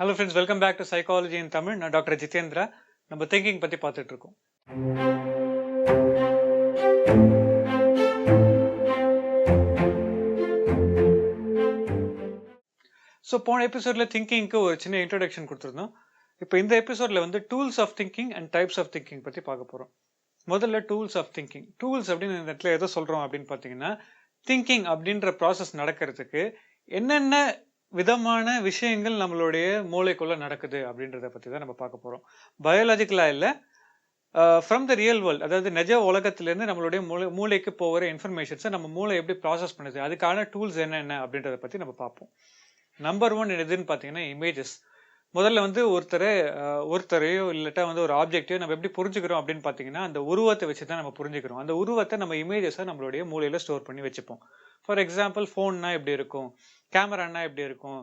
Hello friends, welcome back to psychology in Tamil. நான் doctor Jitendra. நம்ம thinking பற்றி பார்த்துட்டு இருக்கோம். ஸோ போன எபிசோட்ல திங்கிங்க்கு ஒரு சின்ன இன்ட்ரோடக்ஷன் கொடுத்துருந்தோம். இப்போ இந்த எபிசோட்ல வந்து tools of thinking and types of thinking பற்றி பார்க்க போகிறோம். முதல்ல டூல்ஸ் ஆஃப் திங்கிங். டூல்ஸ் அப்படின்னு இந்த இடத்துல எதை சொல்கிறோம் அப்படின்னு பார்த்தீங்கன்னா, திங்கிங் அப்படின்ற ப்ராசஸ் நடக்கிறதுக்கு என்னென்ன விதமான விஷயங்கள் நம்மளுடைய மூளைக்குள்ள நடக்குது அப்படின்றத பற்றி தான் நம்ம பார்க்க போகிறோம். பயாலஜிக்கலாக இல்லை, ஃப்ரம் த ரியல் வேர்ல்ட், அதாவது நிஜ உலகத்திலேருந்து நம்மளுடைய மூளைக்கு போகிற இன்ஃபர்மேஷன்ஸை நம்ம மூளை எப்படி ப்ராசஸ் பண்ணுது, அதுக்கான டூல்ஸ் என்னென்ன அப்படின்றத பற்றி நம்ம பார்ப்போம். நம்பர் ஒன் எதுன்னு பார்த்தீங்கன்னா இமேஜஸ். முதல்ல வந்து ஒருத்தரையோ இல்லாட்டா வந்து ஒரு ஆப்ஜெக்டையோ நம்ம எப்படி புரிஞ்சுக்கிறோம் அப்படின்னு பார்த்தீங்கன்னா, அந்த உருவத்தை வச்சு தான் நம்ம புரிஞ்சுக்கிறோம். அந்த உருவத்தை நம்ம இமேஜஸை நம்மளுடைய மூளையில் ஸ்டோர் பண்ணி வச்சுப்போம். ஃபார் எக்ஸாம்பிள், ஃபோன்னா எப்படி இருக்கும், கேமரானா எப்படி இருக்கும்,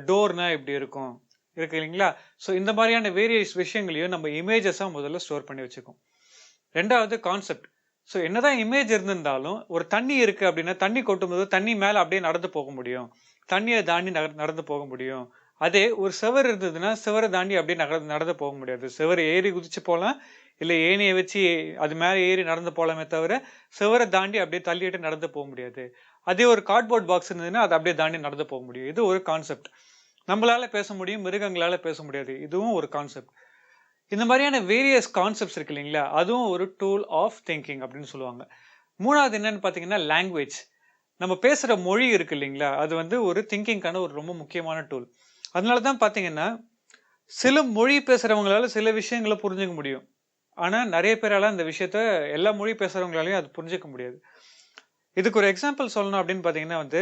டோர்னா எப்படி இருக்கும், இருக்கு இல்லைங்களா? ஸோ இந்த மாதிரியான வேரியஸ் விஷயங்களையும் நம்ம இமேஜஸாக முதல்ல ஸ்டோர் பண்ணி வச்சுக்கோம். ரெண்டாவது கான்செப்ட். ஸோ என்னதான் இமேஜ் இருந்திருந்தாலும், ஒரு தண்ணி இருக்கு அப்படின்னா தண்ணி கொட்டும்போது தண்ணி மேலே அப்படியே நடந்து போக முடியும், தண்ணியை தாண்டி நடந்து போக முடியும். அதே ஒரு செவர் இருந்ததுன்னா செவரை தாண்டி அப்படியே நடந்து போக முடியாது. செவரை ஏறி குதிச்சு போகலாம், இல்லை ஏணியை வச்சு அது மேலே ஏறி நடந்து போகலாமே தவிர செவரை தாண்டி அப்படியே தள்ளிட்டு நடந்து போக முடியாது. அதே ஒரு கார்ட்போர்ட் பாக்ஸ் இருந்ததுன்னா அதை அப்படியே தாண்டி நடந்து போக முடியும். இது ஒரு கான்செப்ட். நம்மளால பேச முடியும், மிருகங்களால பேச முடியாது. இதுவும் ஒரு கான்செப்ட். இந்த மாதிரியான வேரியஸ் கான்செப்ட்ஸ் இருக்கு இல்லைங்களா, அதுவும் ஒரு டூல் ஆஃப் திங்கிங் அப்படின்னு சொல்லுவாங்க. மூணாவது என்னன்னு பார்த்தீங்கன்னா லாங்குவேஜ். நம்ம பேசுகிற மொழி இருக்கு இல்லைங்களா, அது வந்து ஒரு திங்கிங்கான ஒரு ரொம்ப முக்கியமான டூல். அதனால தான் பார்த்தீங்கன்னா, சில மொழி பேசுகிறவங்களால சில விஷயங்களை புரிஞ்சுக்க முடியும். ஆனால் நிறைய பேரால அந்த விஷயத்த எல்லா மொழி பேசுகிறவங்களாலையும் அது புரிஞ்சிக்க முடியாது. இதுக்கு ஒரு எக்ஸாம்பிள் சொல்லணும் அப்படின்னு பார்த்தீங்கன்னா வந்து,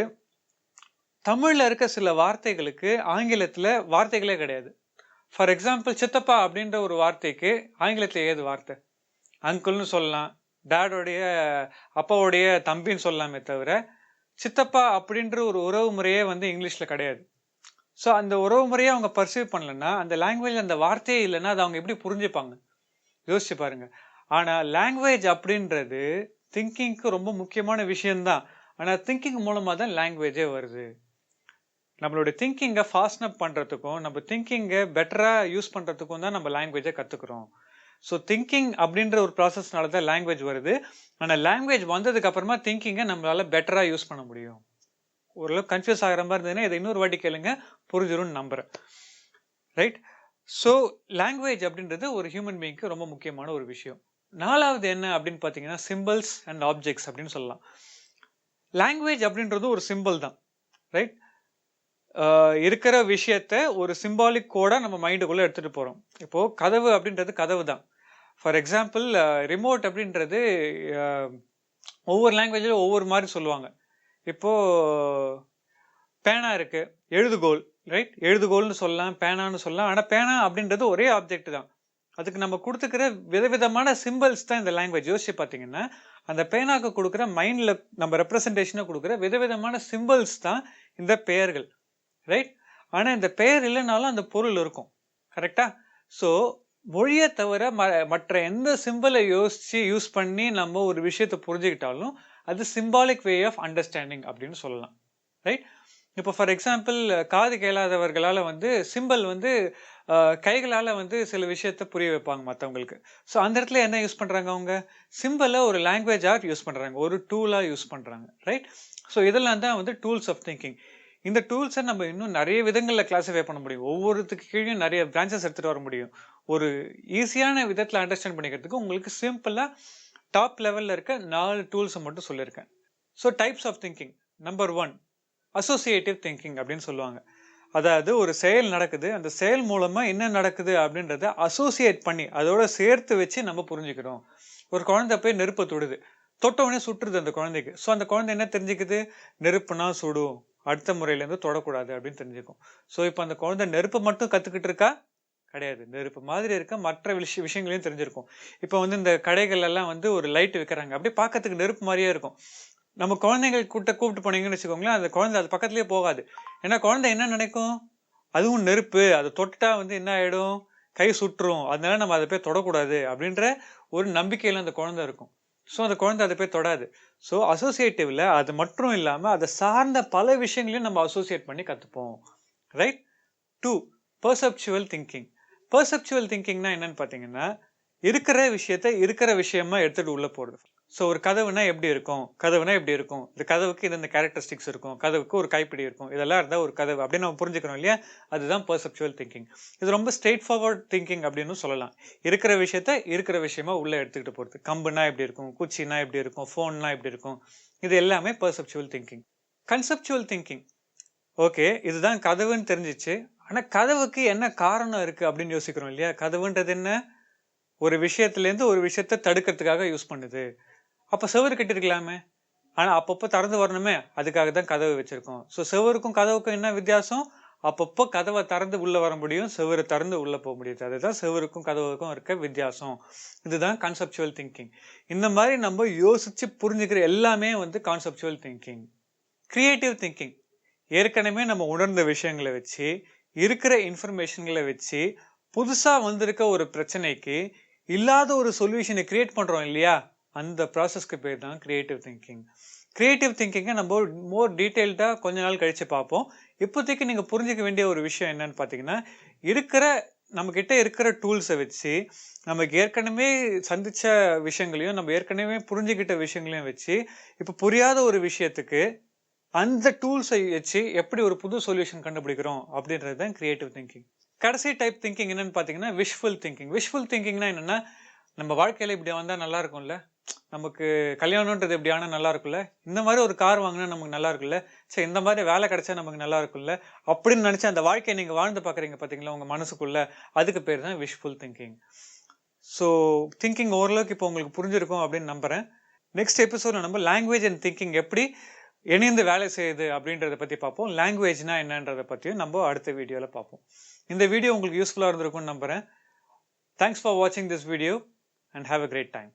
தமிழில் இருக்க சில வார்த்தைகளுக்கு ஆங்கிலத்தில் வார்த்தைகளே கிடையாது. ஃபார் எக்ஸாம்பிள், சித்தப்பா அப்படின்ற ஒரு வார்த்தைக்கு ஆங்கிலத்தில் ஏது வார்த்தை? அங்கிள்னு சொல்லலாம், டேடோடைய அப்பாவுடைய தம்பின்னு சொல்லலாமே தவிர சித்தப்பா அப்படின்ற ஒரு உறவு முறையே வந்து இங்கிலீஷில் கிடையாது. ஸோ அந்த உறவு முறையை அவங்க பர்சீவ் பண்ணலன்னா, அந்த லாங்குவேஜ் அந்த வார்த்தையே இல்லைன்னா அதை அவங்க எப்படி புரிஞ்சுப்பாங்க? யோசிச்சு பாருங்க. ஆனால் லாங்குவேஜ் அப்படின்றது திங்கிங்க்கு ரொம்ப முக்கியமான விஷயம்தான். ஆனால் திங்கிங் மூலமாக தான் லாங்குவேஜே வருது. நம்மளோட திங்கிங்கை ஃபாஸ்ட் அப் பண்ணுறதுக்கும் நம்ம திங்கிங்கை பெட்டராக யூஸ் பண்ணுறதுக்கும் தான் நம்ம லாங்குவேஜை கற்றுக்குறோம். ஸோ திங்கிங் அப்படின்ற ஒரு ப்ராசஸ்னால தான் லாங்குவேஜ் வருது. ஆனால் லாங்குவேஜ் வந்ததுக்கு அப்புறமா திங்கிங்கை நம்மளால பெட்டராக யூஸ் பண்ண முடியும். ஓரளவு கன்ஃபியூஸ் ஆகிற மாதிரி இருந்ததுன்னா இதை இன்னொரு வாட்டி கேளுங்க, புரிஞ்சிரும்னு நம்புறேன். ரைட்? ஸோ லாங்குவேஜ் அப்படின்றது ஒரு ஹியூமன் பீயிங்க்கு ரொம்ப முக்கியமான ஒரு விஷயம். நாலாவது என்ன அப்படின்னு பார்த்தீங்கன்னா சிம்பிள்ஸ் அண்ட் ஆப்ஜெக்ட்ஸ் அப்படின்னு சொல்லலாம். லாங்குவேஜ் அப்படின்றது ஒரு சிம்பிள் தான். ரைட்? இருக்கிற விஷயத்த ஒரு சிம்பாலிக் கோடா நம்ம மைண்டுக்குள்ளே எடுத்துகிட்டு போகிறோம். இப்போது கதவு அப்படின்றது கதவு தான். ஃபார் எக்ஸாம்பிள், ரிமோட் அப்படின்றது ஒவ்வொரு லாங்குவேஜில் ஒவ்வொரு மாதிரி சொல்லுவாங்க. இப்போது பேனா இருக்குது, எழுதுகோல். ரைட்? எழுதுகோல்னு சொல்லலாம், பேனான்னு சொல்லலாம். ஆனால் பேனா அப்படின்றது ஒரே ஆப்ஜெக்ட் தான். அதுக்கு நம்ம கொடுத்துக்கிற விதவிதமான சிம்பிள்ஸ் தான் இந்த லாங்குவேஜ். யோசிச்சு பார்த்தீங்கன்னா, அந்த பேனாக்கு கொடுக்குற மைண்டில் நம்ம ரெப்ரசன்டேஷனை கொடுக்குற விதவிதமான சிம்பிள்ஸ் தான் இந்த பெயர்கள். ரைட்? ஆனால் இந்த பெயர் இல்லைனாலும் அந்த பொருள் இருக்கும். கரெக்டா? ஸோ மொழியை தவிர மற்ற எந்த சிம்பிளை யோசித்து யூஸ் பண்ணி நம்ம ஒரு விஷயத்தை புரிஞ்சுக்கிட்டாலும் அது சிம்பாலிக் வே ஆஃப் அண்டர்ஸ்டாண்டிங் அப்படின்னு சொல்லலாம். ரைட்? இப்போ ஃபார் எக்ஸாம்பிள், காது கேளாதவர்களால் வந்து சிம்பிள் வந்து கைகளால் வந்து சில விஷயத்த புரிய வைப்பாங்க மற்றவங்களுக்கு. ஸோ அந்த இடத்துல என்ன யூஸ் பண்ணுறாங்க? அவங்க சிம்பிளை ஒரு லாங்குவேஜாக யூஸ் பண்ணுறாங்க, ஒரு டூலாக யூஸ் பண்ணுறாங்க. ரைட்? ஸோ இதெல்லாம் தான் வந்து டூல்ஸ் ஆஃப் திங்கிங். இந்த டூல்ஸை நம்ம இன்னும் நிறைய விதங்களில் கிளாஸிஃபை பண்ண முடியும். ஒவ்வொருத்துக்கு கீழேயும் நிறைய பிரான்ச்சஸ் எடுத்துகிட்டு வர முடியும். ஒரு ஈஸியான விதத்தில் அண்டர்ஸ்டாண்ட் பண்ணிக்கிறதுக்கு உங்களுக்கு சிம்பிளாக டாப் லெவலில் இருக்க 4 டூல்ஸை மட்டும் சொல்லியிருக்கேன். So types of thinking. Number 1, associative thinking அப்படின்னு சொல்லுவாங்க. அதாவது ஒரு செயல் நடக்குது, அந்த செயல் மூலமாக என்ன நடக்குது அப்படின்றத அசோசியேட் பண்ணி அதோட சேர்த்து வச்சு நம்ம புரிஞ்சுக்கிறோம். ஒரு குழந்தை போய் நெருப்பை தொடுது, தொட்டவுடனே சுட்டுருது அந்த குழந்தைக்கு. ஸோ அந்த குழந்தை என்ன தெரிஞ்சுக்குது? நெருப்புனா சுடும், அடுத்த முறையிலேருந்து தொடக்கூடாது அப்படின்னு தெரிஞ்சுக்கும். ஸோ இப்போ அந்த குழந்தை நெருப்பை மட்டும் கற்றுக்கிட்டு இருக்கா? கிடையாது. நெருப்பு மாதிரி இருக்க மற்ற விஷயங்களையும் தெரிஞ்சிருக்கும். இப்போ வந்து இந்த கடைகள் எல்லாம் வந்து ஒரு லைட் வைக்கிறாங்க, அப்படியே பார்க்கறதுக்கு நெருப்பு மாதிரியே இருக்கும். நம்ம குழந்தைகள் கூப்பிட்டு போனீங்கன்னு வச்சுக்கோங்களேன், அந்த குழந்தை அது பக்கத்துலேயே போகாது. ஏன்னா குழந்தை என்ன நினைக்கும்? அதுவும் நெருப்பு, அதை தொட்டா வந்து என்ன ஆகிடும்? கை சுட்டுரும், அதனால நம்ம அதை போய் தொடக்கூடாது அப்படின்ற ஒரு நம்பிக்கையில் அந்த குழந்தை இருக்கும். ஸோ அந்த குழந்தை அதை போய் தொடாது. ஸோ அசோசியேட்டிவ்ல அது மட்டும் இல்லாமல் அதை சார்ந்த பல விஷயங்களையும் நம்ம அசோசியேட் பண்ணி கற்றுப்போம். ரைட்? 2 perceptual thinking. perceptual thinkingனா என்னன்னு பார்த்தீங்கன்னா இருக்கிற விஷயத்தை இருக்கிற விஷயமா எடுத்துட்டு உள்ள போடுறது. ஸோ ஒரு கதவுனா எப்படி இருக்கும், கதவுனா எப்படி இருக்கும், இந்த கதவுக்கு இந்த கேரக்டரிஸ்டிக்ஸ் இருக்கும், கதவுக்கு ஒரு கைப்பிடி இருக்கும், இதெல்லாம் இருந்தால் ஒரு கதவு அப்படின்னு நம்ம புரிஞ்சுக்கிறோம் இல்லையா, அதுதான் perceptual thinking. இது ரொம்ப ஸ்ட்ரெயிட் ஃபார்வர்ட் திங்கிங் அப்படின்னு சொல்லலாம். இருக்கிற விஷயத்த இருக்கிற விஷயமா உள்ள எடுத்துக்கிட்டு போகிறது. கம்புனா எப்படி இருக்கும், குச்சினா எப்படி இருக்கும், ஃபோன்னா எப்படி இருக்கும், இது எல்லாமே perceptual thinking. conceptual thinking, okay இதுதான் கதவுன்னு தெரிஞ்சிச்சு, ஆனா கதவுக்கு என்ன காரணம் இருக்கு அப்படின்னு யோசிக்கிறோம் இல்லையா. கதவுன்றது என்ன, ஒரு விஷயத்திலேருந்து ஒரு விஷயத்த தடுக்கிறதுக்காக யூஸ் பண்ணுது. அப்ப செவுரு கட்டிருக்கலாமே, ஆனா அப்பப்போ திறந்து வரணுமே, அதுக்காக தான் கதவு வச்சிருக்கோம். ஸோ செவருக்கும் கதவுக்கும் என்ன வித்தியாசம், அப்பப்போ கதவை திறந்து உள்ள வர முடியும், செவரை திறந்து உள்ள போக முடியாது. அதுதான் செவருக்கும் கதவுக்கும் இருக்க வித்தியாசம். இதுதான் கான்செப்சுவல் திங்கிங். இந்த மாதிரி நம்ம யோசிச்சு புரிஞ்சுக்கிற எல்லாமே வந்து கான்செப்சுவல் திங்கிங். கிரியேட்டிவ் திங்கிங், ஏற்கனவே நம்ம உணர்ந்த விஷயங்களை வச்சு, இருக்கிற இன்ஃபர்மேஷன்களை வச்சு, புதுசா வந்திருக்க ஒரு பிரச்சனைக்கு இல்லாத ஒரு சொல்யூஷனை கிரியேட் பண்றோம் இல்லையா, அந்த ப்ராசஸ்க்கு பேர் தான் கிரியேட்டிவ் திங்கிங். கிரியேட்டிவ் திங்கிங்கை நம்ம மோர் டீட்டெயில்டா கொஞ்ச நாள் கழிச்சு பார்ப்போம். இப்போதைக்கு நீங்க புரிஞ்சுக்க வேண்டிய ஒரு விஷயம் என்னன்னு பார்த்தீங்கன்னா, நம்ம கிட்ட இருக்கிற டூல்ஸை வச்சு, நமக்கு ஏற்கனவே சந்திச்ச விஷயங்களையும் நம்ம ஏற்கனவே புரிஞ்சுக்கிட்ட விஷயங்களையும் வச்சு, இப்போ புரியாத ஒரு விஷயத்துக்கு அந்த டூல்ஸை வச்சு எப்படி ஒரு புது சொல்யூஷன் கண்டுபிடிக்கிறோம் அப்படின்றது தான் கிரியேட்டிவ் திங்கிங். கடைசி டைப் திங்கிங் என்னன்னு பார்த்தீங்கன்னா விஷுவல் திங்கிங். விஷுவல் திங்கிங்னா என்னன்னா, நம்ம வாழ்க்கையில இப்படி வந்தால் நல்லா இருக்கும்ல, நமக்கு கல்யாணம்ன்றது எப்படி ஆனால் நல்லா இருக்கும்ல, இந்த மாதிரி ஒரு கார் வாங்கினா நமக்கு நல்லா இருக்குல்ல, சரி இந்த மாதிரி வேலை கிடைச்சா நமக்கு நல்லா இருக்கும்ல அப்படின்னு நினைச்சு அந்த வாழ்க்கையை நீங்க வாழ்ந்து பார்க்குறீங்க பார்த்தீங்களா உங்க மனசுக்குள்ள, அதுக்கு பேர் தான் விஷுவல் திங்கிங். ஸோ திங்கிங் ஓரளவுக்கு இப்போ உங்களுக்கு புரிஞ்சிருக்கும் அப்படின்னு நம்புறேன். நெக்ஸ்ட் எபிசோட்ல நம்ம லாங்குவேஜ் அண்ட் திங்கிங் எப்படி இணைந்து வேலை செய்யுது அப்படின்றத பத்தி பார்ப்போம். லாங்குவேஜ்னா என்னன்றதை பத்தியும் நம்ம அடுத்த வீடியோல பார்ப்போம். இந்த வீடியோ உங்களுக்கு யூஸ்ஃபுல்லா இருந்திருக்கும்னு நம்புறேன். தேங்க்ஸ் ஃபார் வாட்சிங் this video and have a great time.